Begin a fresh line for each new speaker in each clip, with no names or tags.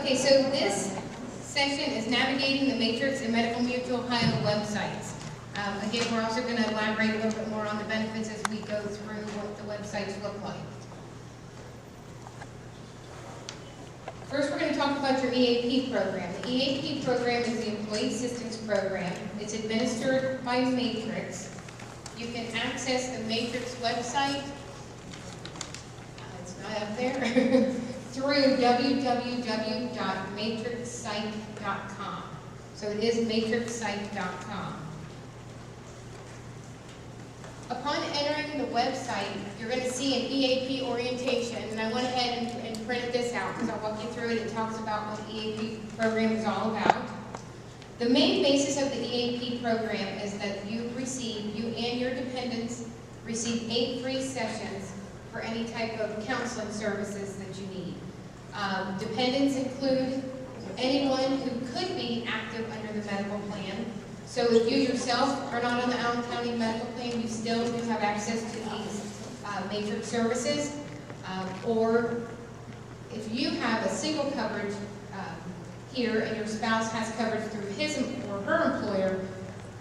Okay, so this session is navigating the Matrix and Medical Mutual Ohio websites. Again, we're also going to elaborate a little bit more on the benefits as we go through what the websites look like. First, we're going to talk about your EAP program. The EAP program is the Employee Assistance Program. It's administered by Matrix. You can access the Matrix website. It's not up there. Through www.matrixsite.com. So it is matrixsite.com. Upon entering the website, you're going to see an EAP orientation, and I went ahead and printed this out because I'll walk you through it. It talks about what the EAP program is all about. The main basis of the EAP program is that you and your dependents receive 8 free sessions for any type of counseling services that you need. Dependents include anyone who could be active under the medical plan. So if you yourself are not on the Allen County Medical Plan, you still do have access to these Matrix services. Or if you have a single coverage here and your spouse has coverage through his or her employer,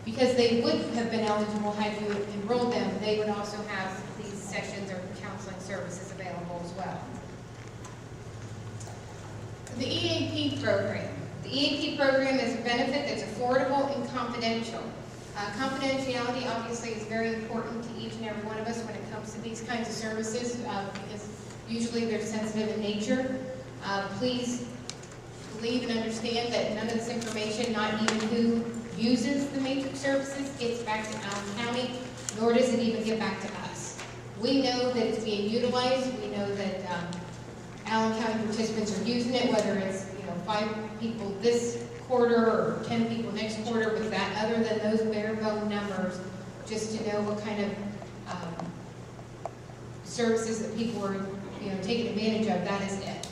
because they would have been eligible had you enrolled them, they would also have these sessions or counseling services available as well. The EAP program. The EAP program is a benefit that's affordable and confidential. Confidentiality obviously is very important to each and every one of us when it comes to these kinds of services because usually they're sensitive in nature. Please believe and understand that none of this information, not even who uses the Matrix services, gets back to Allen County, nor does it even get back to us. We know that it's being utilized. We know that Allen County participants are using it, whether it's 5 people this quarter or 10 people next quarter, but that other than those bare bone numbers, just to know what kind of services that people are taking advantage of, that is it.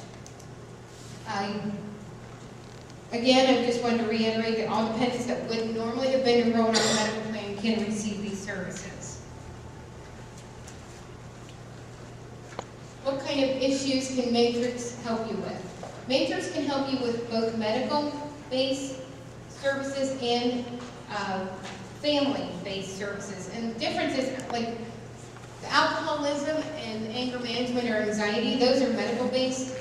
Again, I just wanted to reiterate that all dependents that wouldn't normally have been enrolled on a medical plan can receive these services. What kind of issues can Matrix help you with? Matrix can help you with both medical-based services and family-based services. And the difference is, like, the alcoholism and anger management or anxiety, those are medical-based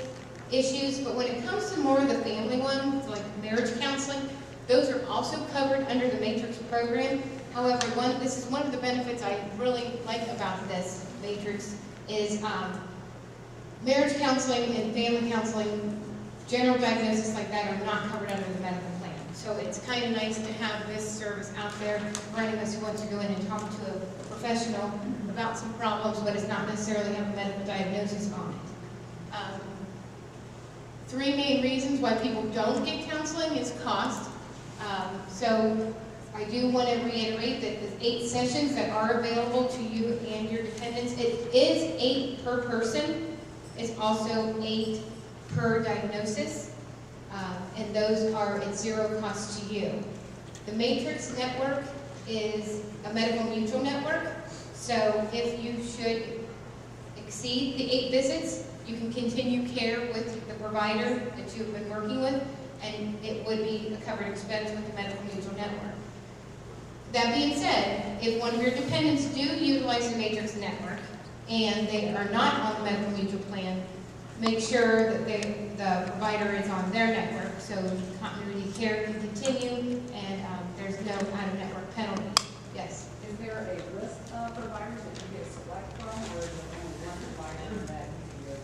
issues, but when it comes to more of the family ones, like marriage counseling, those are also covered under the Matrix program. However, this is one of the benefits I really like about this Matrix is marriage counseling and family counseling, general diagnosis like that are not covered under the medical plan. So it's kind of nice to have this service out there for any of us who wants to go in and talk to a professional about some problems, but it's not necessarily have a medical diagnosis on it. 3 main reasons why people don't get counseling is cost. So I do want to reiterate that the 8 sessions that are available to you and your dependents, it is 8 per person. It's also 8 per diagnosis, and those are at 0 cost to you. The Matrix network is a medical mutual network, so if you should exceed the 8 visits, you can continue care with the provider that you've been working with, and it would be a covered expense with the medical mutual network. That being said, if one of your dependents do utilize the Matrix network and they are not on the medical mutual plan, make sure that the provider is on their network so continuity care can continue and there's no out-of-network penalty. Yes?
Is there a list of providers that you get select from, or is it only one provider that you can go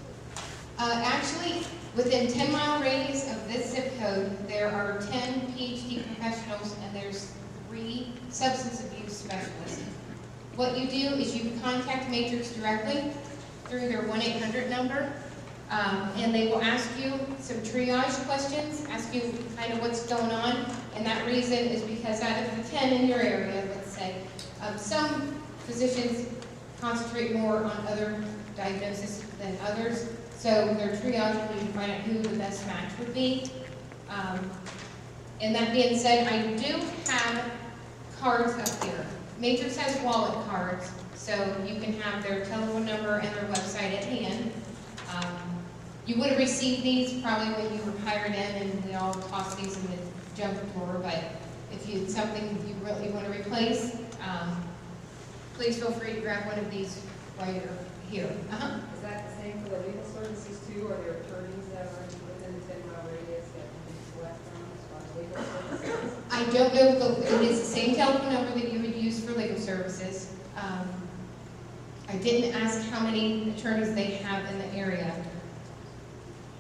to?
Actually, within 10-mile radius of this zip code, there are 10 PhD professionals and there's 3 substance abuse specialists. What you do is you contact Matrix directly through their 1-800 number. And they will ask you some triage questions, ask you kind of what's going on, and that reason is because out of the 10 in your area, let's say, some physicians concentrate more on other diagnoses than others, so they're triaging you to find out who the best match would be. And that being said, I do have cards up here. Matrix has wallet cards, so you can have their telephone number and their website at hand. You would have received these probably when you were hired in, and we all tossed these in the junk drawer, but if you, something you really want to replace, please feel free to grab one of these while you're here.
Is that the same for the legal services too? Are there attorneys that are within the 10-mile radius that can be select from as far as legal services?
I don't know if it is the same telephone number that you would use for legal services. I didn't ask how many attorneys they have in the area.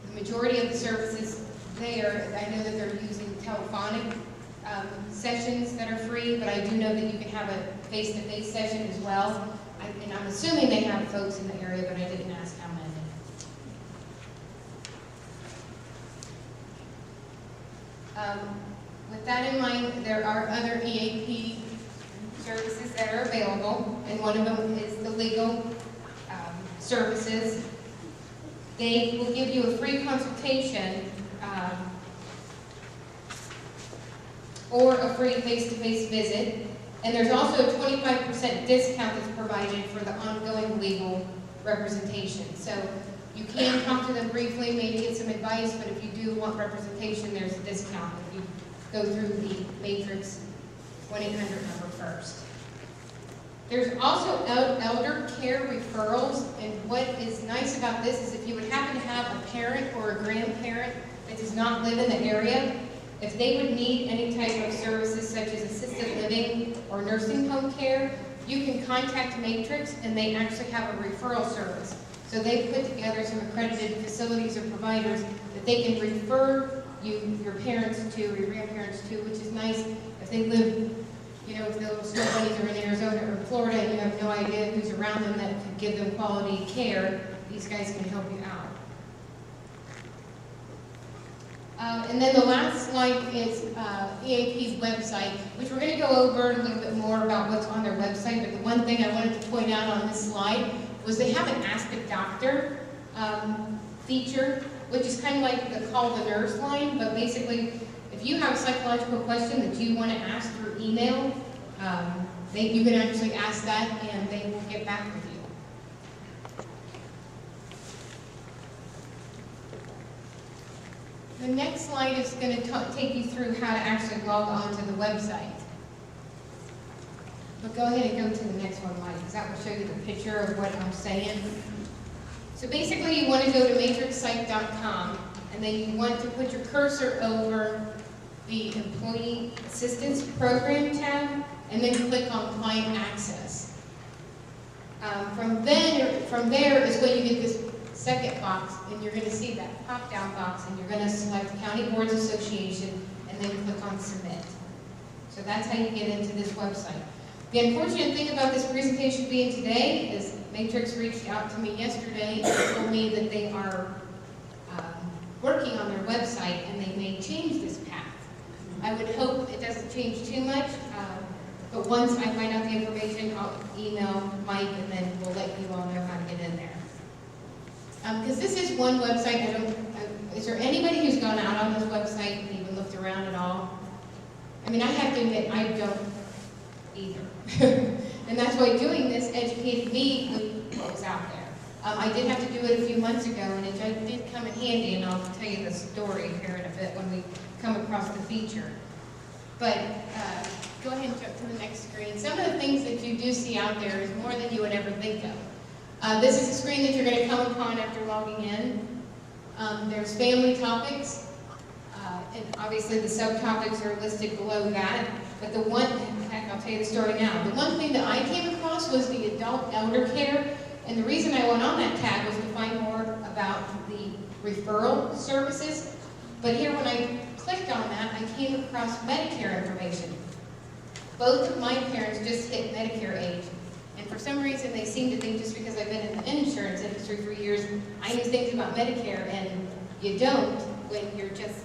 The majority of the services there, I know that they're using telephonic sessions that are free, but I do know that you can have a face-to-face session as well. And I'm assuming they have folks in the area, but I didn't ask how many. With that in mind, there are other EAP services that are available, and one of them is the legal services. They will give you a free consultation or a free face-to-face visit, and there's also a 25% discount that's provided for the ongoing legal representation. So you can talk to them briefly, maybe get some advice, but if you do want representation, there's a discount if you go through the Matrix 1-800 number first. There's also elder care referrals, and what is nice about this is if you would happen to have a parent or a grandparent that does not live in the area, if they would need any type of services such as assisted living or nursing home care, you can contact Matrix and they actually have a referral service. So they've put together some accredited facilities or providers that they can refer your parents to or your grandparents to, which is nice if they live, you know, if the little snow bunnies are in Arizona or Florida and you have no idea who's around them that could give them quality care, these guys can help you out. And then the last slide is EAP's website, which we're going to go over a little bit more about what's on their website, but the one thing I wanted to point out on this slide was they have an Ask a Doctor feature, which is kind of like the Call the Nurse line, but basically if you have a psychological question that you want to ask through email, you can actually ask that and they will get back with you. The next slide is going to take you through how to actually log on to the website. But go ahead and go to the next one, Mike, because that will show you the picture of what I'm saying. So basically you want to go to matrixsite.com and then you want to put your cursor over the Employee Assistance Program tab and then click on Client Access. From there is when you get this second box, and you're going to see that pop-down box, and you're going to select County Boards Association, and then click on Submit. So that's how you get into this website. The unfortunate thing about this presentation being today is Matrix reached out to me yesterday and told me that they are working on their website, and they may change this path. I would hope it doesn't change too much, but once I find out the information, I'll email Mike, and then we'll let you all know how to get in there. Because this is one website, is there anybody who's gone out on this website and even looked around at all? I mean, I have to admit, I don't either. And that's why doing this educated me with what was out there. I did have to do it a few months ago, and it did come in handy, and I'll tell you the story here in a bit when we come across the feature. But go ahead and jump to the next screen. Some of the things that you do see out there is more than you would ever think of. This is a screen that you're going to come upon after logging in. There's family topics, and obviously the subtopics are listed below that. But the one, in fact, I'll tell you the story now. The one thing that I came across was the adult elder care, and the reason I went on that tab was to find more about the referral services. But here, when I clicked on that, I came across Medicare information. Both of my parents just hit Medicare age. And for some reason, they seem to think just because I've been in the insurance industry for years, I knew things about Medicare, and you don't when you're just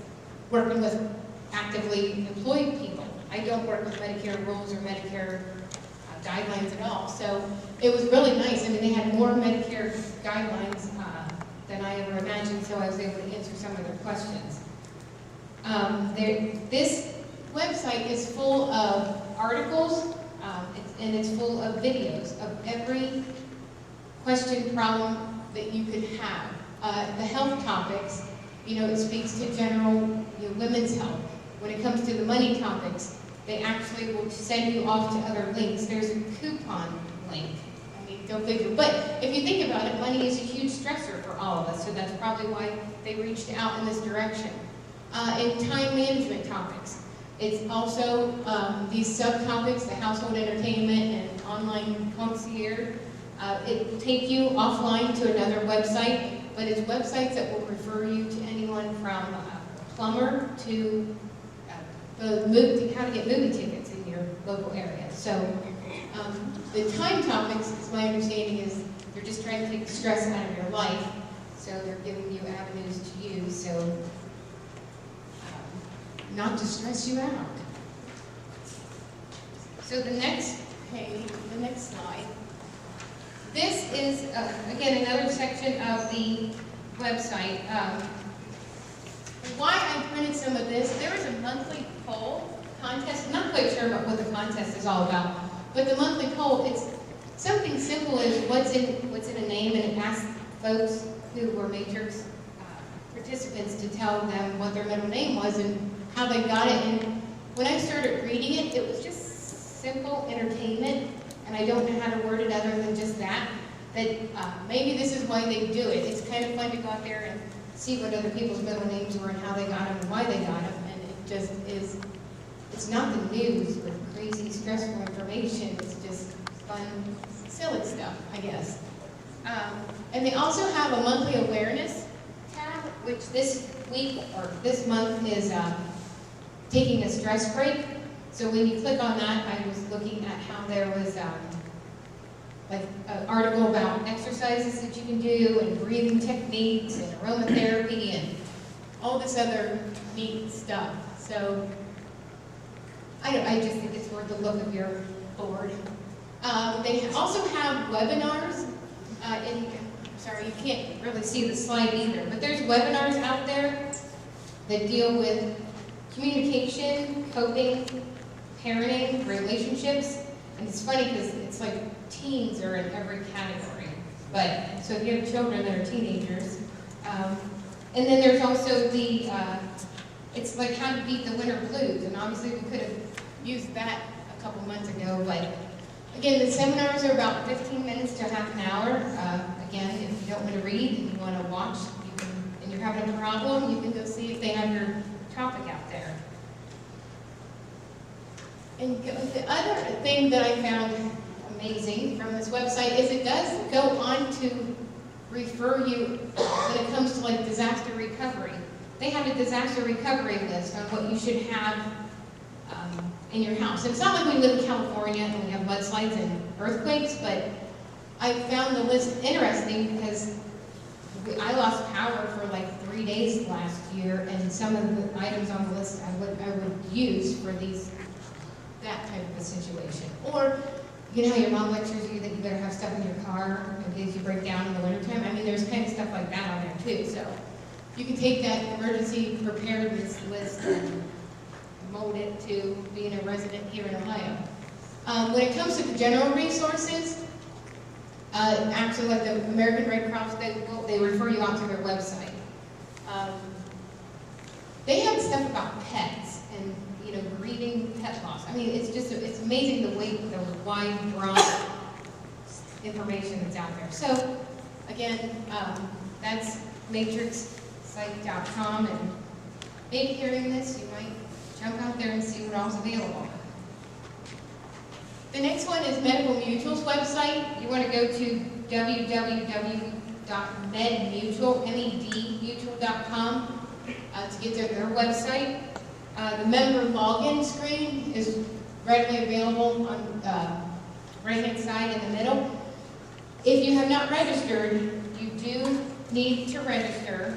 working with actively employed people. I don't work with Medicare rules or Medicare guidelines at all. So it was really nice. I mean, they had more Medicare guidelines than I ever imagined, so I was able to answer some of their questions. This website is full of articles, and it's full of videos of every question, problem that you could have. The health topics, it speaks to general women's health. When it comes to the money topics, they actually will send you off to other links. There's a coupon link. I mean, go figure. But if you think about it, money is a huge stressor for all of us, so that's probably why they reached out in this direction. In time management topics, it's also these subtopics, the household entertainment and online concierge. It will take you offline to another website, but it's websites that will refer you to anyone from a plumber to how to get movie tickets in your local area. So the time topics, is my understanding, is they're just trying to take the stress out of your life, so they're giving you avenues to use, so not to stress you out. So the next page, the next slide. This is, again, another section of the website. Why I printed some of this, there is a monthly poll contest. I'm not quite sure about what the contest is all about, but the monthly poll, it's something simple as what's in a name, and it asks folks who were Matrix participants to tell them what their middle name was and how they got it. And when I started reading it, it was just simple entertainment, and I don't know how to word it other than just that maybe this is why they do it. It's kind of fun to go out there and see what other people's middle names were and how they got them and why they got them, and it just is, it's not the news with crazy, stressful information. It's just fun, silly stuff, I guess. And they also have a monthly awareness tab, which this week, or this month, is taking a stress break. So when you click on that, I was looking at how there was like an article about exercises that you can do, and breathing techniques, and aromatherapy, and all this other neat stuff. So I just think it's worth the look of your board. They also have webinars. Sorry, you can't really see the slide either, but there's webinars out there that deal with communication, coping, parenting, relationships. And it's funny because it's like teens are in every category. But so if you have children that are teenagers, and then there's also the it's like how to beat the winter blues. And obviously we could have used that a couple months ago. But again, the seminars are about 15 minutes to half an hour. Again, if you don't want to read and you want to watch, you can, and you're having a problem, you can go see if they have your topic out there. And the other thing that I found amazing from this website is it does go on to refer you when it comes to like disaster recovery. They have a disaster recovery list on what you should have in your house. And it's not like we live in California and we have mudslides and earthquakes, but I found the list interesting because I lost power for like 3 days last year, and some of the items on the list I would use for that type of a situation. Or, you know how your mom lectures you that you better have stuff in your car in case you break down in the wintertime? I mean, there's kind of stuff like that on there too. So you can take that emergency preparedness list and mold it to being a resident here in Ohio. When it comes to the general resources, actually like the American Red Cross, they refer you out to their website. They have stuff about pets and grieving pet loss. I mean, it's amazing the wide, broad information that's out there. So, again, that's matrixsite.com, and maybe hearing this, you might jump out there and see what else is available. The next one is Medical Mutual's website. You want to go to www.medmutual.com to get to their website. The member login screen is readily available on the right-hand side in the middle. If you have not registered, you do need to register,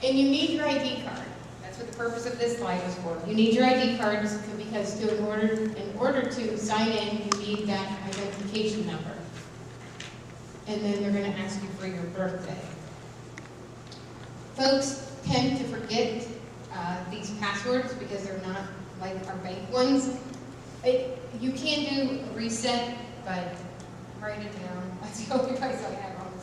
and you need your ID card. That's what the purpose of this slide was for. You need your ID cards because in order to sign in, you need that identification number. And then they're going to ask you for your birthday. Folks tend to forget these passwords because they're not like our bank ones. You can do a reset, but write it down. That's the only advice I have on this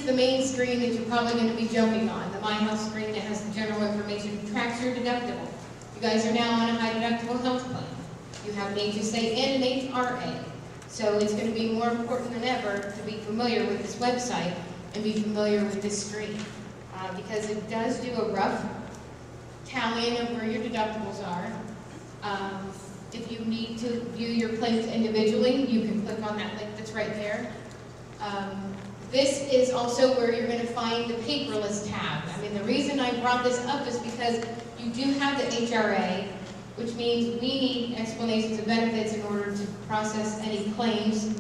is the main screen that you're probably going to be jumping on, the My Health screen that has the general information, tracks your deductible. You guys are now on a high deductible health plan. You have an HSA and an HRA. So it's going to be more important than ever to be familiar with this website and be familiar with this screen. Because it does do a rough tallying of where your deductibles are. If you need to view your claims individually, you can click on that link that's right there. This is also where you're going to find the paperless tab. I mean, the reason I brought this up is because you do have the HRA, which means we need explanations of benefits in order to process any claims.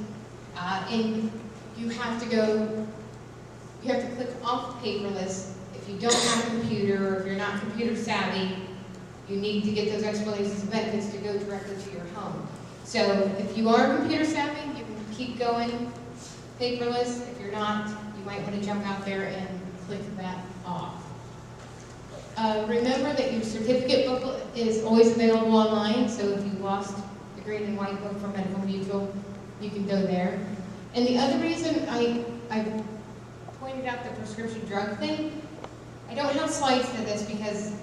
And you have to click off paperless. If you don't have a computer, or if you're not computer savvy, you need to get those explanations of benefits to go directly to your home. So if you are computer savvy, you can keep going paperless. If you're not, you might want to jump out there and click that off. Remember that your certificate booklet is always available online, so if you lost the green and white book for Medical Mutual, you can go there. And the other reason I pointed out the prescription drug thing, I don't have slides for this because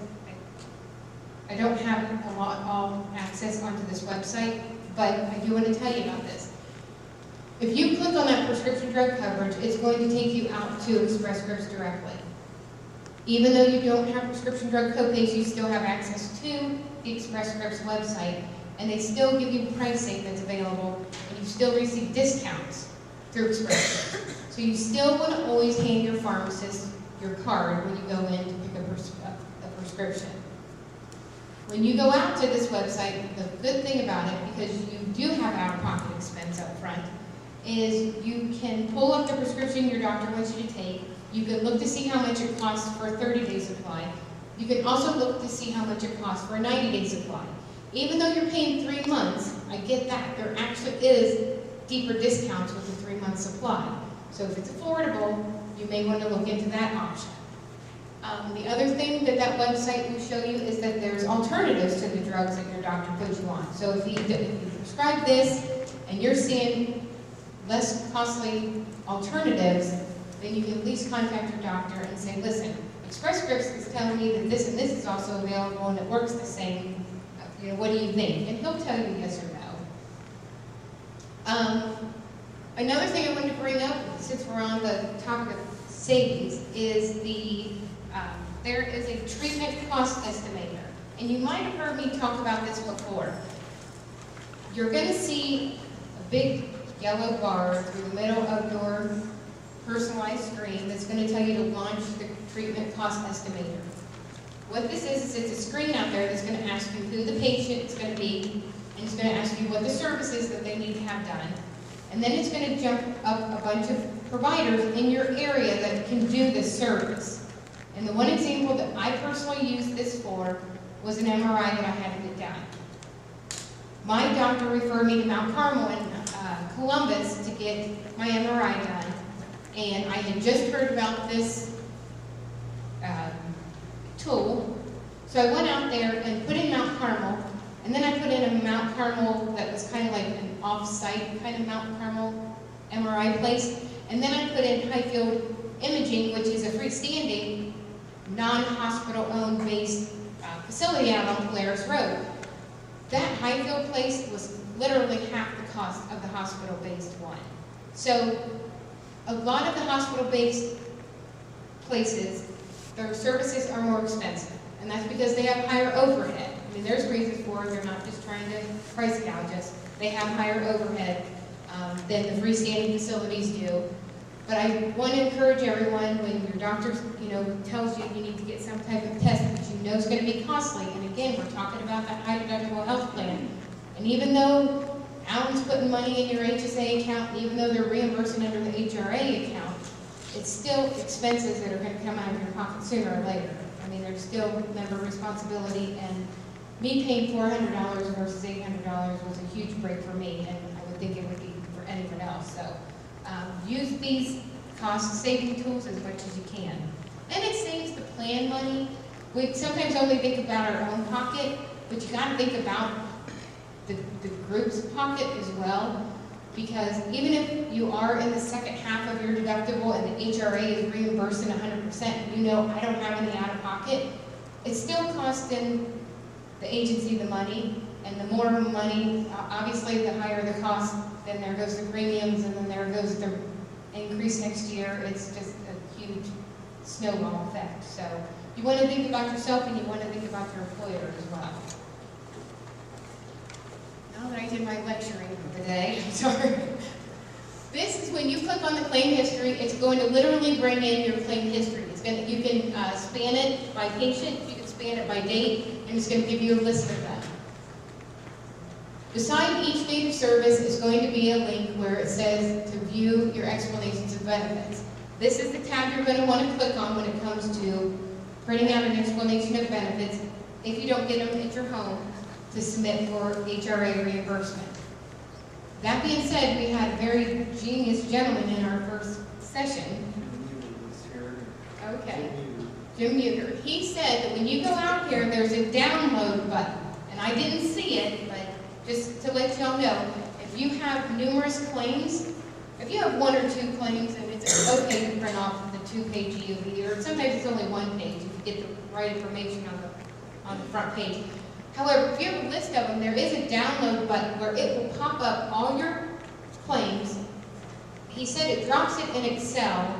I don't have all access onto this website, but I do want to tell you about this. If you click on that prescription drug coverage, it's going to take you out to Express Scripts directly. Even though you don't have prescription drug copays, you still have access to the Express Scripts website, and they still give you pricing that's available, and you still receive discounts through Express Scripts. So you still want to always hand your pharmacist your card when you go in to pick a prescription. When you go out to this website, the good thing about it, because you do have out-of-pocket expense up front, is you can pull up the prescription your doctor wants you to take. You can look to see how much it costs for a 30-day supply. You can also look to see how much it costs for a 90-day supply. Even though you're paying 3 months, I get that. There actually is deeper discounts with the 3-month supply. So if it's affordable, you may want to look into that option. The other thing that website will show you is that there's alternatives to the drugs that your doctor puts you on. So if you prescribe this and you're seeing less costly alternatives, then you can at least contact your doctor and say, listen, Express Scripts is telling me that this and this is also available and it works the same. You know, what do you think? And he'll tell you yes or no. Another thing I wanted to bring up, since we're on the topic of savings, is there is a treatment cost estimator. And you might have heard me talk about this before. You're going to see a big yellow bar through the middle of your personalized screen that's going to tell you to launch the treatment cost estimator. What this is it's a screen out there that's going to ask you who the patient is going to be, and it's going to ask you what the services that they need to have done. And then it's going to jump up a bunch of providers in your area that can do this service. And the one example that I personally used this for was an MRI that I had to get done. My doctor referred me to Mount Carmel in Columbus to get my MRI done. And I had just heard about this tool. So I went out there and put in Mount Carmel, and then I put in a Mount Carmel that was kind of like an off-site kind of Mount Carmel MRI place. And then I put in Highfield Imaging, which is a freestanding, non-hospital owned based facility out on Polaris Road. That Highfield place was literally half the cost of the hospital-based one. So a lot of the hospital-based places, their services are more expensive, and that's because they have higher overhead. I mean, there's reasons for it. They're not just trying to price gouge us. They have higher overhead than the freestanding facilities do. But I want to encourage everyone, when your doctor, tells you you need to get some type of test that you know is going to be costly, and again, we're talking about that high deductible health plan, and even though Alan's putting money in your HSA account, and even though they're reimbursing under the HRA account, it's still expenses that are going to come out of your pocket sooner or later. I mean, there's still member responsibility, and me paying $400 versus $800 was a huge break for me, and I would think it would be for anyone else. So use these cost-saving tools as much as you can. And it saves the plan money. We sometimes only think about our own pocket, but you got to think about the group's pocket as well. Because even if you are in the second half of your deductible and the HRA is reimbursing 100%, you know I don't have any out of pocket, it's still costing the agency the money, and the more money, obviously the higher the cost, then there goes the premiums, and then there goes the increase next year. It's just a huge snowball effect. So you want to think about yourself, and you want to think about your employer as well. Now that I did my lecturing for the day, I'm sorry. This is when you click on the claim history, it's going to literally bring in your claim history. You can span it by patient, you can span it by date, and it's going to give you a list of them. Beside each date of service is going to be a link where it says to view your explanations of benefits. This is the tab you're going to want to click on when it comes to printing out an explanation of benefits if you don't get them at your home to submit for HRA reimbursement. That being said, we had a very genius gentleman in our first session. Okay. Jim Muger. He said that when you go out here, there's a download button. And I didn't see it, but just to let y'all know, if you have numerous claims, if you have one or two claims, and it's okay to print off the 2-page EOB, or sometimes it's only 1 page if you get the right information on the front page. However, if you have a list of them, there is a download button where it will pop up all your claims. He said it drops it in Excel,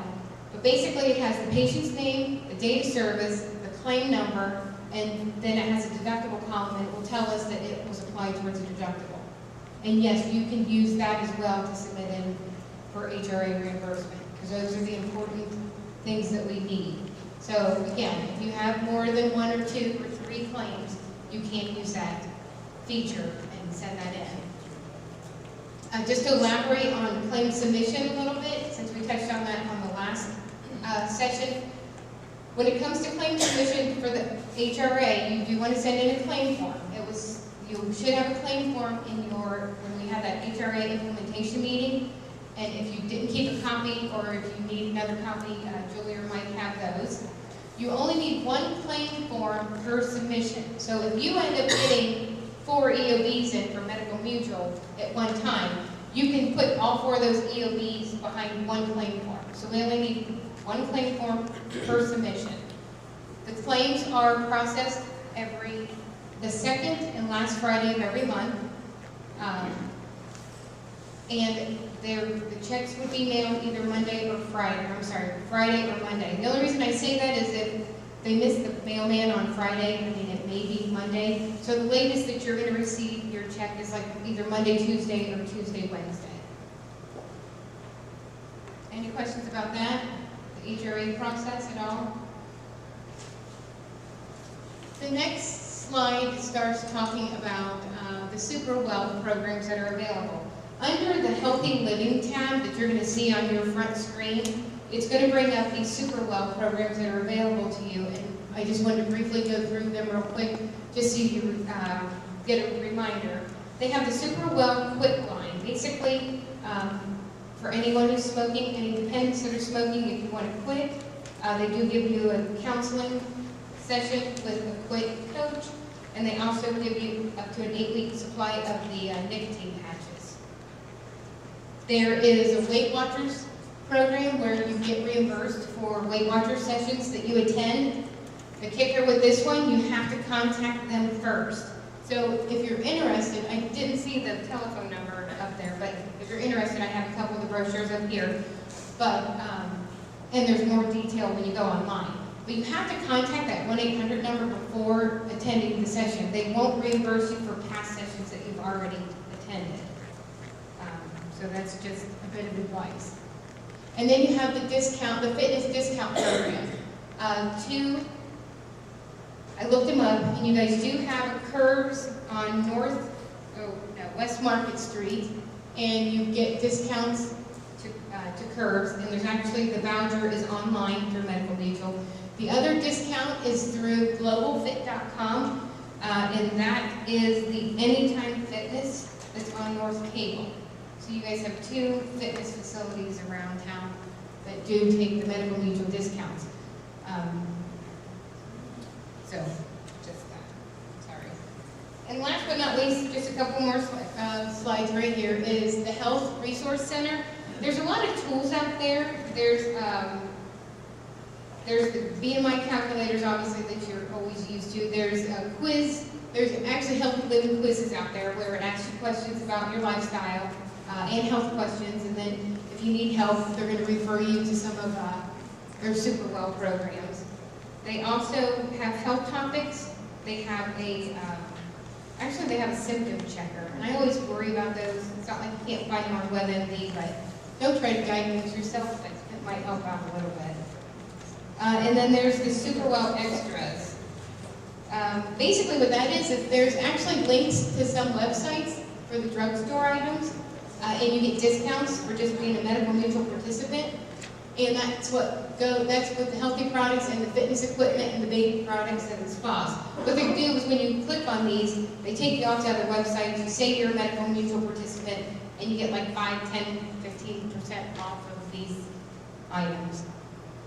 but basically it has the patient's name, the date of service, the claim number, and then it has a deductible column, and it will tell us that it was applied towards a deductible. And yes, you can use that as well to submit in for HRA reimbursement, because those are the important things that we need. So again, if you have more than 1 or 2 or 3 claims, you can use that feature and send that in. Just to elaborate on claim submission a little bit, since we touched on that on the last session, when it comes to claim submission for the HRA, you do want to send in a claim form. You should have a claim form when we had that HRA implementation meeting. And if you didn't keep a copy, or if you need another copy, Julia might have those. You only need 1 claim form per submission. So if you end up getting 4 EOBs in for Medical Mutual at one time, you can put all 4 of those EOBs behind 1 claim form. So we only need 1 claim form per submission. The claims are processed the 2nd and last Friday of every month. And the checks would be mailed either Friday or Monday. The only reason I say that is if they miss the mailman on Friday, it may be Monday. So the latest that you're going to receive your check is like either Monday, Tuesday, or Tuesday, Wednesday. Any questions about that? The HRA process at all? The next slide starts talking about the Super Wealth programs that are available. Under the Healthy Living tab that you're going to see on your front screen, it's going to bring up these Super Wealth programs that are available to you. And I just wanted to briefly go through them real quick, just so you get a reminder. They have the Super Wealth Quit Line. Basically, for anyone who's smoking, any dependents that are smoking, if you want to quit, they do give you a counseling session with a quit coach, and they also give you up to an 8-week supply of the nicotine patches. There is a Weight Watchers program where you get reimbursed for Weight Watchers sessions that you attend. The kicker with this one, you have to contact them first. So if you're interested, I didn't see the telephone number up there, but if you're interested, I have a couple of the brochures up here. But, and there's more detail when you go online. But you have to contact that 1-800 number before attending the session. They won't reimburse you for past sessions that you've already attended. So that's just a bit of advice. And then you have the fitness discount program. I looked them up, and you guys do have Curves on West Market Street, and you get discounts to Curves, and there's actually, the voucher is online through Medical Mutual. The other discount is through globalfit.com, and that is the Anytime Fitness that's on North Cable. So you guys have 2 fitness facilities around town that do take the Medical Mutual discounts. So, just that, sorry. And last but not least, just a couple more slides right here, is the Health Resource Center. There's a lot of tools out there. There's the BMI calculators, obviously, that you're always used to. There's a quiz. There's actually healthy living quizzes out there where it asks you questions about your lifestyle and health questions. And then if you need help, they're going to refer you to some of their Super Well programs. They also have health topics. They have actually they have a symptom checker. And I always worry about those. It's not like you can't find them on WebMD, but don't try to diagnose yourself. It might help out a little bit. And then there's the Super Well Extras. Basically what that is there's actually links to some websites for the drugstore items, and you get discounts for just being a medical mutual participant. And that's what the healthy products and the fitness equipment and the baby products and the spas. What they do is when you click on these, they take you off to other websites, you say you're a medical mutual participant, and you get like 5, 10, 15% off of these items.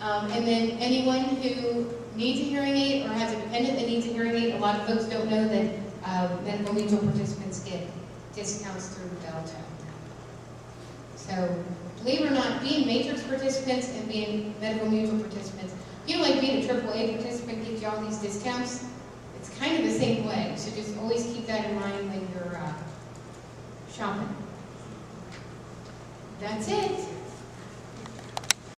And then anyone who needs a hearing aid or has a dependent that needs a hearing aid, a lot of folks don't know that medical mutual participants get discounts through Delta. So, believe it or not, being Matrix participants and being medical mutual participants, you know, like being a AAA participant gives you all these discounts. It's kind of the same way, so just always keep that in mind when you're shopping. That's it.